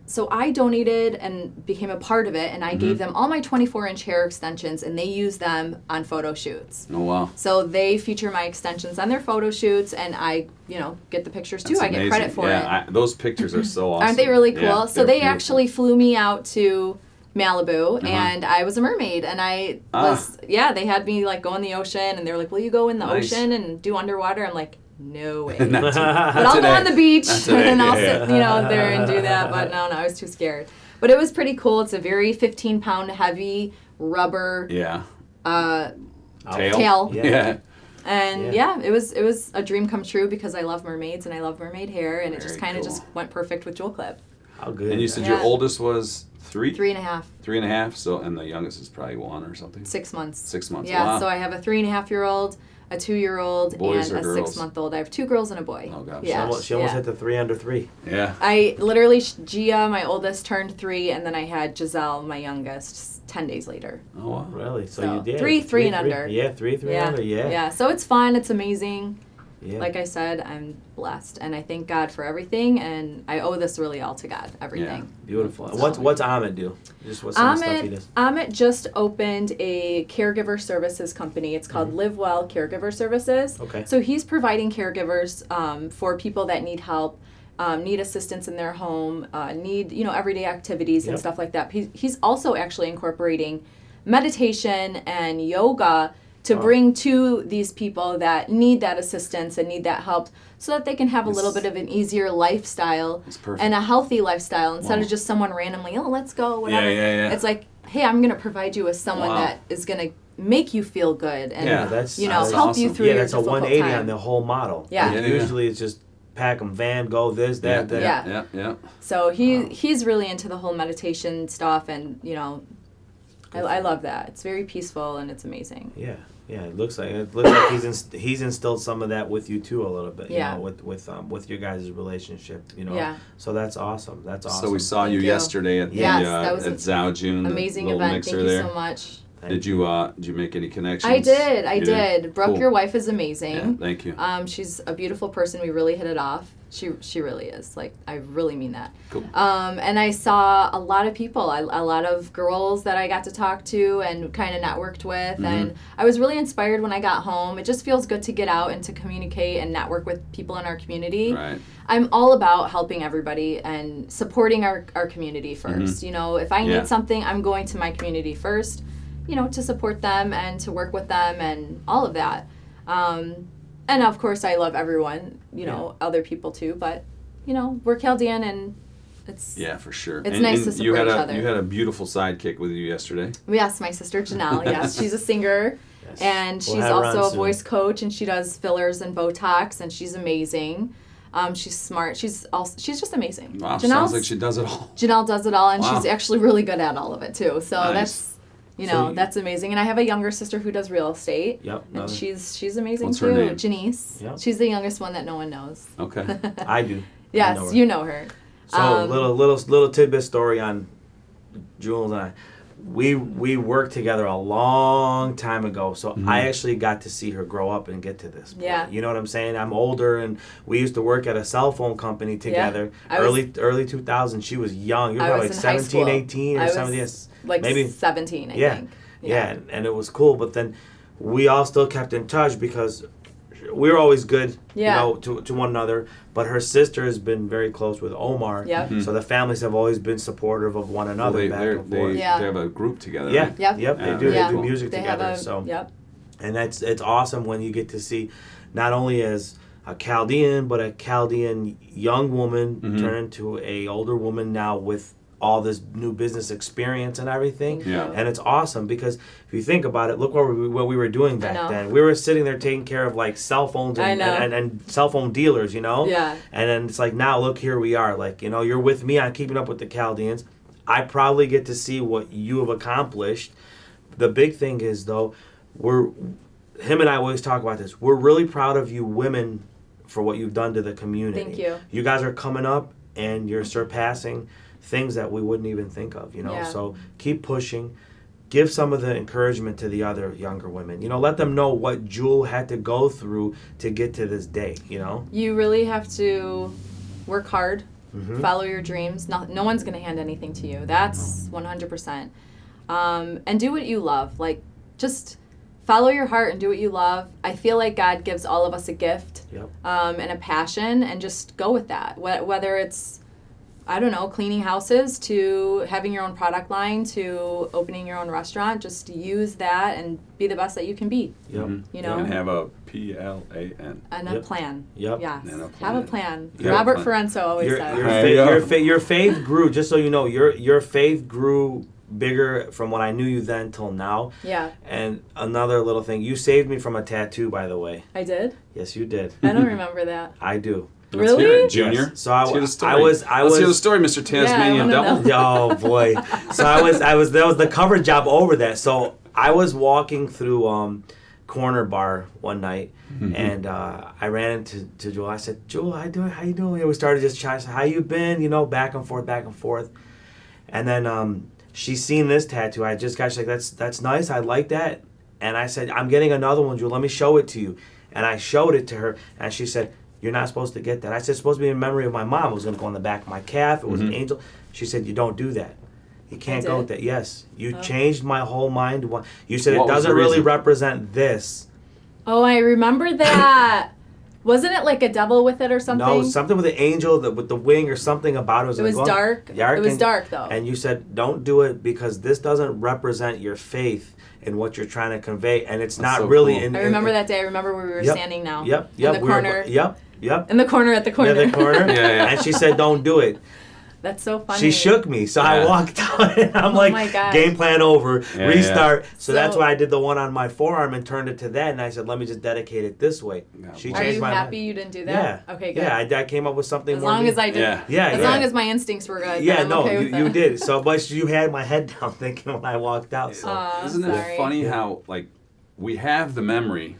So I donated and became a part of it, and I gave them all my 24-inch hair extensions, and they use them on photo shoots. Oh, wow. So they feature my extensions on their photo shoots, and I, get the pictures too. That's I get amazing. credit for it. Those pictures are so awesome. Aren't they really cool? Yeah, So they're they beautiful. actually flew me out to Malibu, and I was a mermaid, and I was, they had me like go in the ocean, and they were like, will you go in the Nice. ocean and do underwater? I'm like, no way. Not But I'll go on the beach, Not and today. then I'll Yeah. sit, there and do that. But no, I was too scared. But it was pretty cool. It's a very 15-pound heavy rubber Yeah. tail. Yeah. And it was a dream come true because I love mermaids and I love mermaid hair, and it just Very kind of cool. just went perfect with Jewell Clip. How good. And you is said that? your Yeah. oldest was 3? 3.5. 3.5. So, and the youngest is probably 1 or something. 6 months. 6 months. Yeah, Wow. so I have a 3.5-year-old, a 2-year-old, Boys and or a girls? 6-month-old. I have 2 girls and a boy. Oh, gosh. Yeah, She almost hit the 3 under 3. Yeah. I literally, Gia, my oldest, turned 3, and then I had Giselle, my youngest, 10 days later. Oh, wow. Really? So So, you did. 3 and under. Yeah, 3 Yeah. under. Yeah. Yeah, so it's fun. It's amazing. Yeah. Like I said, I'm blessed, and I thank God for everything, and I owe this really all to God, everything. Beautiful. So- What's Ahmed do? Just what's some of the stuff he does? Amit just opened a caregiver services company. It's called Live Well Caregiver Services. Okay. So he's providing caregivers for people that need help, need assistance in their home, need everyday activities and Yep. stuff like that. He's also actually incorporating meditation and yoga to bring to these people that need that assistance and need that help, so that they can have a little bit of an easier lifestyle perfect. and a healthy lifestyle instead Wow. of just someone randomly, let's go, whatever. Yeah. It's like, hey, I'm going to provide you with someone Wow. that is going to make you feel good and Yeah, that's help awesome. you through Yeah, your that's a difficult 180 time. on the whole model. Yeah. Yeah. Usually it's just pack 'em, van, go this, that, that. Yeah. Yeah. So he's really into the whole meditation stuff, and I love that. It's very peaceful and it's amazing. Yeah. Yeah, it looks like he's instilled some of that with you too a little bit. Yeah. With your guys' relationship. Yeah. So that's awesome. That's awesome. So we saw Thank you you. yesterday at the Yes, that was at Zhao Jun, Amazing the little event. mixer Thank you there. so much. Did you make any connections? I did. I You did. Brooke, Cool. your wife is amazing. Yeah, thank you. She's a beautiful person. We really hit it off. She really is. Like, I really mean that. Cool. And I saw a lot of people, a lot of girls that I got to talk to and kind of networked with. Mm-hmm. And I was really inspired when I got home. It just feels good to get out and to communicate and network with people in our community. Right. I'm all about helping everybody and supporting our community first. Mm-hmm. You know, if I Yeah. need something, I'm going to my community first, you know, to support them and to work with them and all of that. And of course, I love everyone, you know, other people too, but, you know, we're Chaldean and it's... Yeah, for sure. It's nice to support each other. You had a beautiful sidekick with you yesterday. Yes, my sister Jewell, yes. She's a singer, Yes. and We'll she's have her also on a soon. voice coach, and she does fillers and Botox, and she's amazing. She's smart. She's just amazing. Wow, sounds like she does it all. Janelle does it all, and Wow. she's actually really good at all of it too. So Nice. that's, you know, So- that's amazing. And I have a younger sister who does real estate. Yep. And she's amazing What's too. her name? Janice. Yep. She's the youngest one that no one knows. Okay. I do. Yes, I know her. you know her. So little tidbit story on Jewell and I. We worked together a long time ago, so I actually got to see her grow up and get to this point. Yeah. You know what I'm saying? I'm older, and we used to work at a cell phone company together. I was- Early 2000s. She was young. You were I probably was like in high 17, school. 18 or I was 17. like maybe 17, I yeah. think. Yeah, and it was cool. But then we all still kept in touch because we were always good, Yeah. you know, to one another. But her sister has been very close with Omar. Yep. So the families have always been supportive of one another Well, back and they forth. Yeah. have a group together. Yeah, Right? Yep. yep, Yeah, they do. very They do cool. music They together. have a, So yep. and it's awesome when you get to see not only as a Chaldean, but a Chaldean young woman Mm-hmm. turn into a older woman now with all this new business experience and everything. Yeah. And it's awesome because if you think about it, look what we were doing I back know. then. We were sitting there taking care of like cell phones I and, know. and cell phone dealers, you know? Yeah. And then it's like now look here we are. Like, you know, you're with me on keeping up with the Chaldeans. I probably get to see what you have accomplished. The big thing is though, him and I always talk about this. We're really proud of you women for what you've done to the community. Thank you. You guys are coming up and you're surpassing things that we wouldn't even think of, you know. Yeah. So keep pushing. Give some of the encouragement to the other younger women. You know, let them know what Jewell had to go through to get to this day, you know. You really have to work hard, Mm-hmm. follow your dreams. No one's going to hand anything to you. That's 100%. And do what you love. Like, just follow your heart and do what you love. I feel like God gives all of us a gift Yep. and a passion, and just go with that. Whether it's, I don't know, cleaning houses to having your own product line to opening your own restaurant, just use that and be the best that you can be. Yep. You know? And have a PLAN. And a Yep. plan. Yep. Yes. And a Have a plan. plan. Yeah. Robert Plan. Ferenzo always Your, says. your, There fa- you go. your faith grew, just so you know, your faith grew bigger from when I knew you then till now. Yeah, And another little thing, you saved me from a tattoo, by the way. I did. Yes, you did. I don't remember that. I do. Let's hear Really? it, Junior. Yes. So I Let's hear the was- story. I Let's hear the was- story, Mr. Tasmanian wanna Devil. know. Oh boy. So I was that was the cover job over that. So I was walking through Corner Bar one night and I ran into Jewell. I said, Jewell, how you doing? And we started just chatting. I said, how you been? You know, back and forth. And then she's seen this tattoo. I just got, she's like, that's nice. I like that. And I said, I'm getting another one, Jewell. Let me show it to you. And I showed it to her and she said, you're not supposed to get that. I said, it's supposed to be in memory of my mom. It was going to go on the back of my calf. It was an angel. She said, you don't do that. You can't go did? with that. Yes. You changed my whole mind. You said What it was the doesn't really reason? represent this. Oh, I remember that. Wasn't it like a devil with it or something? No, something with the angel, with the wing or something about it. It was like, dark. It was dark, though. And you said, don't do it because this doesn't represent your faith in what you're trying to convey. And it's not so really cool. in... I remember that day. I remember where we were Yep. standing now. Yep. In the we were- corner. Yep. In the corner at the corner. Yeah, the corner. Yeah. And she said, don't do it. That's so funny. She shook me, so I Yeah. walked out, and I'm my like, gosh. game plan over, Yeah, restart. So that's So- why I did the one on my forearm and turned it to that, and I said, let me just dedicate it this way. Yeah, She boy. Are changed you my happy mind. you didn't do Yeah. that? Okay, good. Yeah, I came up with something As more. long as I did. Yeah. Yeah, As yeah. long as my instincts were good. Yeah, then I'm no, okay with you that. did. So, but you had my head down thinking when I walked out. So. Isn't sorry. it funny how, like, we have the memory,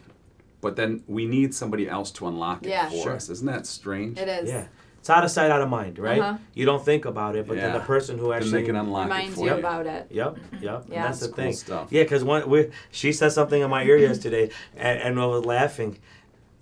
but then we need somebody else to unlock it Yeah. for Sure. us? Isn't that strange? It is. Yeah. it's out of sight, out of mind, right? Uh-huh. You don't think about it, but then the person who Then actually they can unlock reminds it for you you. about it. Yep. Yeah. And that's the Cool thing. stuff. Yeah, because she said something in my ear yesterday, and I was laughing.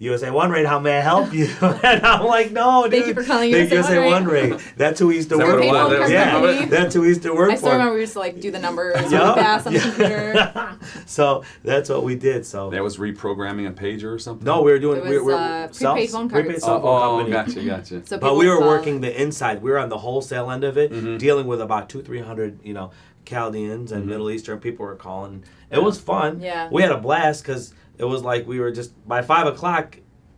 USA One Rate, how may I help you? And I'm like, no, dude. Thank you for calling Thank USA One Rate. That's who we used to Is that work what it was? for. That was the name of Yeah, it? that's who we used to work I for. still remember we used to like do the numbers really Yup. fast on the computer. So that's what we did. So That was reprogramming a pager or something? no, we were doing It was, prepaid phone cards. prepaid cell phone company. Gotcha. So But people we would were call. working the inside. We were on the wholesale end of it, dealing with about 200-300, Chaldeans and Middle Eastern people were calling. It was fun. Yeah. We had a blast because it was like we were just by 5 o'clock.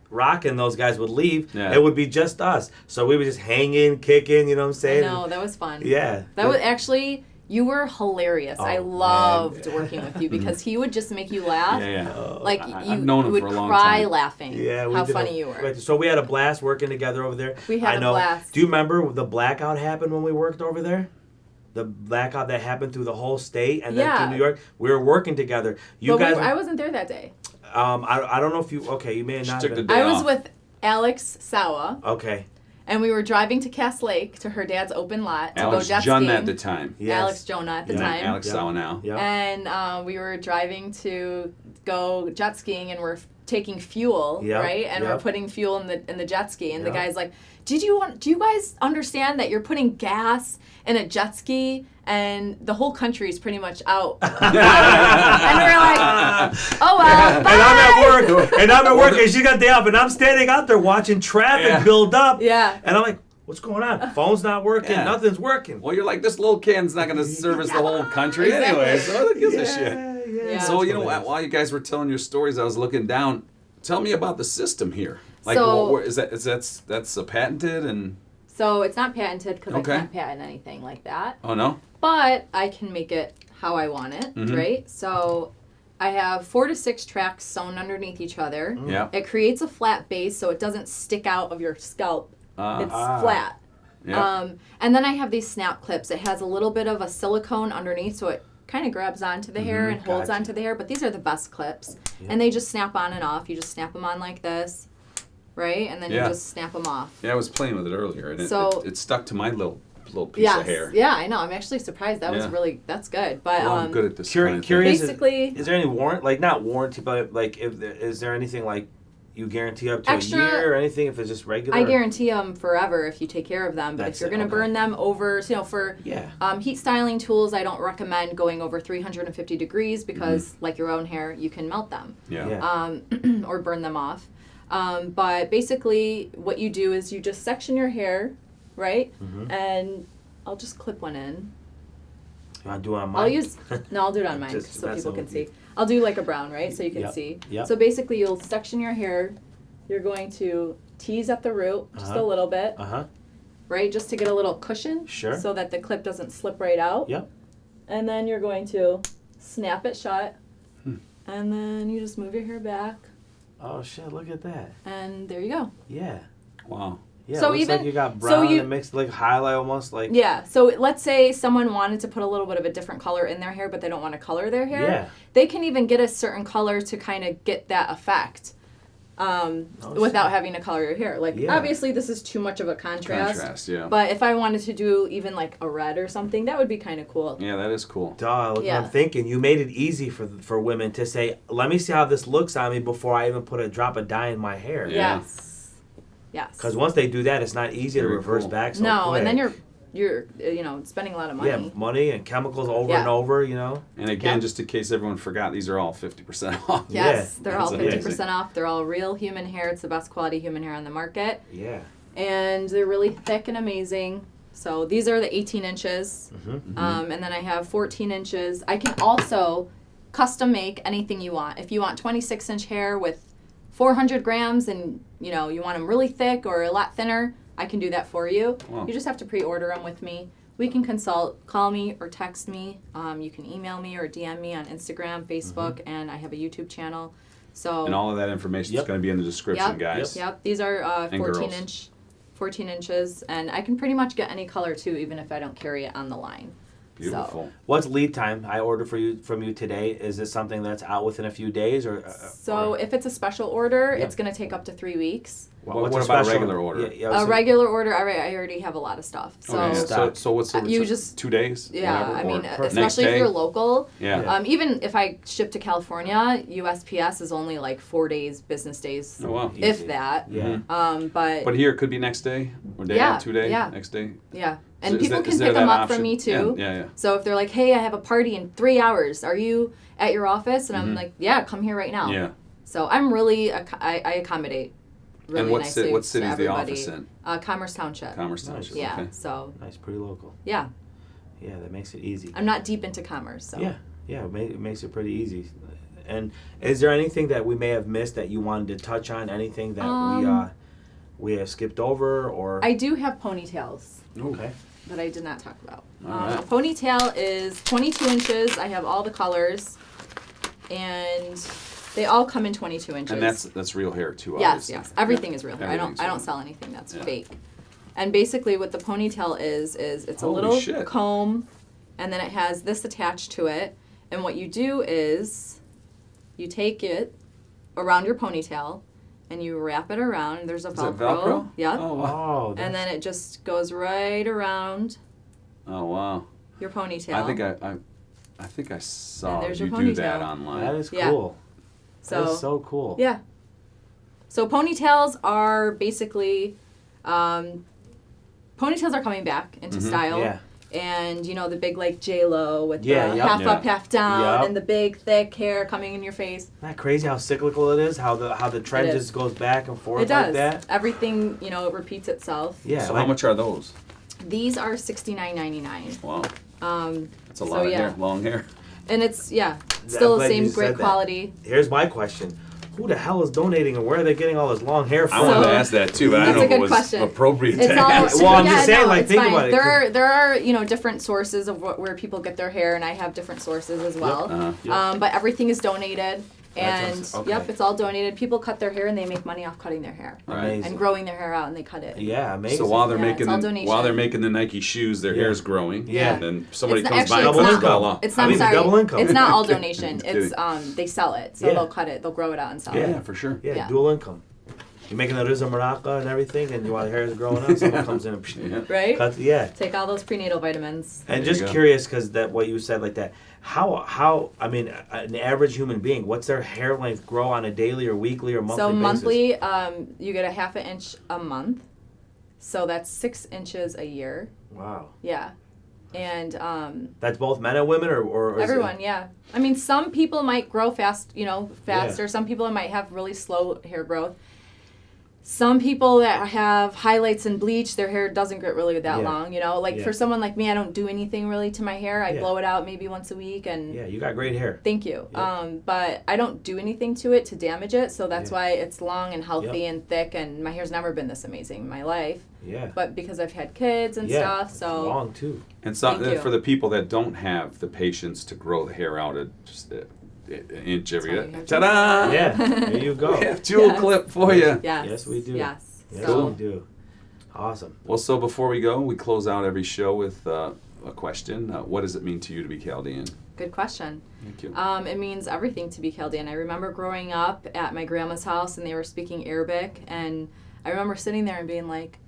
Rockin', those guys would leave. Yeah. It would be just us. So we would just hang in, kick in. You know what I'm I saying? know, that was fun. Yeah. That was actually, you were hilarious. Oh, I man. loved working with you because he would just make you laugh. Yeah. Like I've you known him would for a long cry time. laughing. Yeah, we how did funny you were. right. So we had a blast working together over there. We had I a know. blast. Do you remember the blackout happened when we worked over there? The blackout that happened through the whole state and then Yeah. through New York. We were working together. You But guys. I wasn't there that day. I don't know if you. Okay, you may have She not. took Been. the day I was off. with Alex Sawa, Okay. and we were driving to Cass Lake to her dad's open lot to Alex go jet Jun skiing. at the time. Yes. Alex Jonah at the Yeah. time. Alex Yep. Sawa now. Yeah. And we were driving to go jet skiing, and we're taking fuel, Yep, right? And we're yep. putting fuel in the jet ski, and the Yep. guy's like, do you guys understand that you're putting gas in a jet ski and the whole country's pretty much out? And we're like, oh well, bye. And I'm at work, and she got day off, and I'm standing out there watching traffic build up. Yeah. And I'm like, what's going on? Phone's not working. Yeah. Nothing's working. Well, you're like, this little can's not going to service the whole country Exactly. anyway, so who gives a shit? Yeah. So, while you guys were telling your stories, I was looking down. Tell me about the system here. Like, So- what is that's patented and... So it's not patented because Okay. I can't patent anything like that. Oh, no? But I can make it how I want it, Mhm. right? So I have 4 to 6 tracks sewn underneath each other. Yeah. It creates a flat base so it doesn't stick out of your scalp. It's Ah. flat. Yeah. And then I have these snap clips. It has a little bit of a silicone underneath so it kind of grabs onto the hair and holds Gotcha. onto the hair. But these are the best clips. Yeah. And they just snap on and off. You just snap them on like this, right? And then Yeah. you just snap them off. Yeah, I was playing with it earlier, and So- it stuck to my little piece of hair. Yeah, I know. I'm actually surprised. That was Yeah. really, that's good. But Well, I'm good at this Curi- kind of thing. curious- basically, Is there any warrant? Like, not warranty, but like, is there anything like you guarantee up to Extra- a year or anything if it's just regular? I guarantee them forever if you take care of them. But That's if you're it, going to okay. burn them over, for Yeah. heat styling tools, I don't recommend going over 350 degrees because, like your own hair, you can melt them Yeah. or burn them off. But basically, what you do is you just section your hair, right? Mhm. And I'll just clip one in. You want to do it on mine? I'll use no, I'll do it on mine Just so mess people up can with see. you. I'll do like a brown, right? So you can Yep, see. yep. So basically, you'll section your hair. You're going to tease at the root just Uh-huh. a little bit, Uh-huh. right? Just to get a little cushion. Sure. So that the clip doesn't slip right out. Yep. And then you're going to snap it shut. Hmm. And then you just move your hair back, Oh, shit, look at that. and there you go. Yeah. Wow. Yeah, So it looks even- like you got so brown you- and mixed, like highlight almost, like... Yeah. So let's say someone wanted to put a little bit of a different color in their hair, but they don't want to color their hair. Yeah. They can even get a certain color to kind of get that effect without shit. having to color your hair. Like, Yeah. obviously, this is too much of a contrast. Yeah. But if I wanted to do even like a red or something, that would be kind of cool. Yeah, that is cool. Duh, look Yeah. what I'm thinking. You made it easy for women to say, let me see how this looks on me before I even put a drop of dye in my hair. Yeah. Yes. Yes. Because once they do that, it's not easy to Very reverse cool. back so no, quick. and then you're spending a lot of money. Yeah, money and chemicals over Yeah. and over, you know? And again, Yeah. just in case everyone forgot, these are all 50% off. Yes, Yeah, they're all that's 50% off. They're all real human hair. It's the best quality human hair on the market. Yeah. And they're really thick and amazing. So these are the 18 inches. Mm-hmm. And then I have 14 inches. I can also custom make anything you want. If you want 26-inch hair with 400 grams and, you want them really thick or a lot thinner, I can do that for you. Wow. You just have to pre-order them with me. We can consult, call me or text me. You can email me or DM me on Instagram, Facebook, and I have a YouTube channel. So And all of that information is Yep. going to be in the description, Yep. guys. Yep, these are And 14 inches, and I can pretty much get any color too, even if I don't carry it on the line. Beautiful. What's lead time I order from you today? Is this something that's out within a few days or? So if it's a special order, Yeah. it's going to take up to 3 weeks. What what's about a special? regular order? A regular order, I already have a lot of stuff. So, Okay, Stop. so what's the You just- 2 days? yeah, whatever, I mean, or next especially if day? you're local. Yeah. Even if I ship to California, USPS is only like 4 days, business days, Oh wow. if that. Yeah. But But here it could be next day or day Yeah, 2 day. yeah. Next day. yeah, So and is people that- can is there pick them that up from option? me too. Yeah. So if they're like, "Hey, I have a party in 3 hours. Are you at your office?" And I'm like, "Yeah, come here right now." Yeah. So I'm really I accommodate really And what nicely what to city is the everybody. office in? Commerce Township. Commerce Nice. Township. Yeah. Okay. So Nice, pretty local. yeah, Yeah, that makes it easy. I'm not deep into commerce. So Yeah, it makes it pretty easy. And is there anything that we may have missed that you wanted to touch on? Anything that we have skipped over, or I do have ponytails okay, that I did not talk about. All right. A ponytail is 22 inches. I have all the colors, and they all come in 22 inches. And that's real hair too. yes, Obviously. yes. Everything Yeah. is real hair. Everything's I don't real. sell anything that's Yeah. fake. And basically, what the ponytail is it's a Holy little shit. comb, and then it has this attached to it. And what you do is you take it around your ponytail, and you wrap it around. There's a Is Velcro. it Velcro? Yep. Oh wow. oh, And then it just goes right around Oh wow. your ponytail. I think I saw And there's you your do that ponytail. online. that is Yeah. cool. so That is so cool. yeah. So ponytails are basically ponytails are coming back into style. Yeah. And you know the big like J-Lo with Yeah, the yep. half up, Yeah. half down, Yep. and the big thick hair coming in your face. Isn't that crazy how cyclical it is? How the trend It just is. goes back and forth It does. like that. Everything it repeats itself. Yeah. So like- how much are those? These are $69.99. Wow. That's a so lot of yeah. hair. Long hair. And it's still I'm the glad same you great said that. quality. Here's my question: who the hell is donating, and where are they getting all this long hair from? I wanted So- to ask that too, but I That's don't a know if it good was question. appropriate It's to all ask. Well, I'm just saying, like, it's think fine. about it, There are different sources of where people get their hair, and I have different sources as well. Uh-huh. But everything is donated, and That's okay. yep, it's all donated. People cut their hair, and they make money off cutting their hair Right. Amazing. and growing their hair out, and they cut it. Yeah, amazing. So while they're Yeah, making it's all the, donation. while they're making the Nike shoes, their Yeah. hair's growing. Yeah. And then somebody It's comes actually- by and Double cuts income. it all off. It's I not. mean, I'm sorry. double income. It's not all Kidding. donation. Kidding. It's they sell it, so Yeah. they'll cut it. They'll grow it out and sell Yeah, it. for sure. Yeah, Yeah. dual income. You're making a Rizza Maraca and everything, and while your hair is growing out, someone comes in and Yeah. Right? cuts. Yeah. Take all those prenatal vitamins. And There just you go. curious, because that what you said like that. How I mean, an average human being, what's their hair length grow on a daily or weekly or monthly So basis? monthly, you get a half an inch a month. So that's 6 inches a year. Wow. Yeah. And That's both men and women, or is everyone, it, yeah. I mean, some people might grow faster. Yeah. Some people might have really slow hair growth. Some people that have highlights and bleach, their hair doesn't get really that Yeah. long. Yeah. For someone like me, I don't do anything really to my hair. I Yeah. blow it out maybe once a week, and Yeah, you got great hair. thank you. Yeah. But I don't do anything to it to damage it, so that's Yeah. why it's long and healthy Yep. and thick, and my hair's never been this amazing in my life. Yeah. But because I've had kids and Yeah. stuff, It's so long too. And so Thank you. for the people that don't have the patience to grow the hair out at just an inch every That's why you have ta-da! Yeah. There you go. We have Jewel Yes. clip for you. yes, Yes, we do. Yes. Yes, So we do. Awesome. Well, so before we go, we close out every show with a question. What does it mean to you to be Chaldean? good question. Thank you. It means everything to be Chaldean. I remember growing up at my grandma's house, and they were speaking Arabic, and I remember sitting there and being like,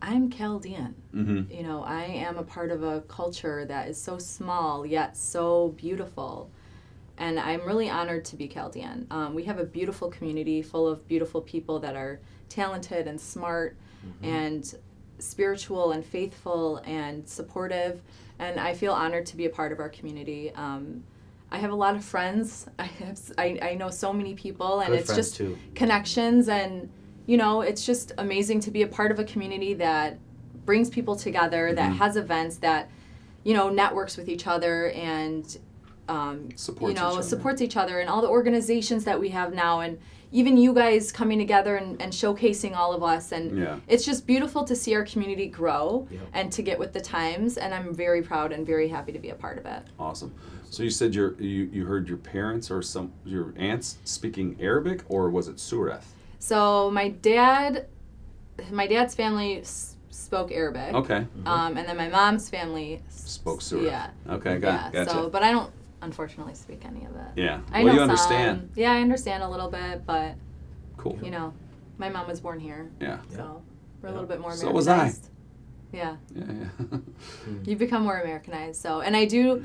I'm Chaldean. Mm-hmm. I am a part of a culture that is so small yet so beautiful. And I'm really honored to be Chaldean. We have a beautiful community full of beautiful people that are talented and smart and spiritual and faithful and supportive. And I feel honored to be a part of our community. I have a lot of friends. I know so many people, and Good it's friends, just too. connections, and it's just amazing to be a part of a community that brings people together, that has events, that networks with each other, and supports each other, and all the organizations that we have now, and even you guys coming together and showcasing all of us, and Yeah. it's just beautiful to see our community grow Yep. and to get with the times, and I'm very proud and very happy to be a part of it. Awesome. So you said you heard your parents or your aunts speaking Arabic, or was it Sureth? So my dad's family spoke Arabic. Okay. And then my mom's family Spoke Sureth. Yeah. Okay, Yeah. gotcha. So, but I don't unfortunately speak any of it. Yeah. I Well, know you some. understand. Yeah, I understand a little bit, but Cool. you know, My mom was born here. Yeah. So we're a little bit more Americanized. So was I. Yeah. Yeah. You become more Americanized. So, and I do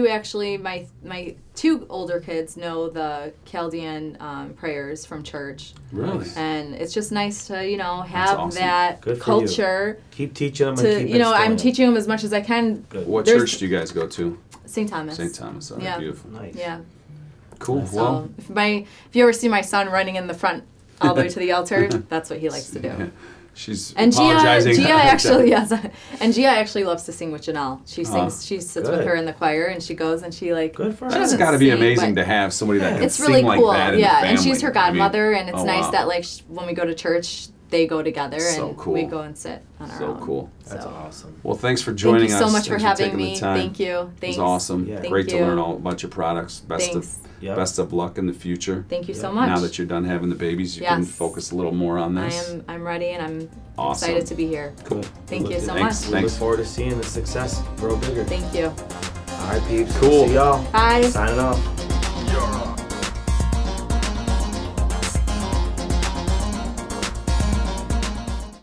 actually, my 2 older kids know the Chaldean prayers from church. Really? And it's just nice to, have awesome. that Good for culture. Keep teaching them. To, and keep I'm instilling. teaching them as much as I can. Good. What There's- church do you guys go to? St. Thomas. St. Thomas. Oh, Yeah. beautiful. Nice. Yeah. Cool. So Well, if you ever see my son running in the front all the way to the altar, that's what he likes to do. she's And apologizing. Gia actually, yes, and Gia actually loves to sing with Janelle. She sings. She sits with Good. her in the choir, and she goes and she like. Good for she her. That's doesn't got to be sing, amazing but to have somebody that can It's sing really like cool, that in yeah. the And she's family. her godmother, and it's oh, nice wow. that like when we go to church, they go together, So and cool. we go and sit on our So own. cool. That's So. awesome. Well, thanks for Thank joining you us. so much for Thanks having taking me. the time. Thank you. It Thanks. was awesome. Yeah. Thank Great to you. learn all about your products. Thanks. Best of luck in the future. Thank you so Yeah. much. Now that you're done having the babies, you can Yes. focus a little more on this. I'm ready, and I'm Awesome. excited to be here. Cool. Thank you so Thanks. much. We look forward to seeing the success grow bigger. Thank you. All right, peeps. Cool. See y'all. Bye. Signing off.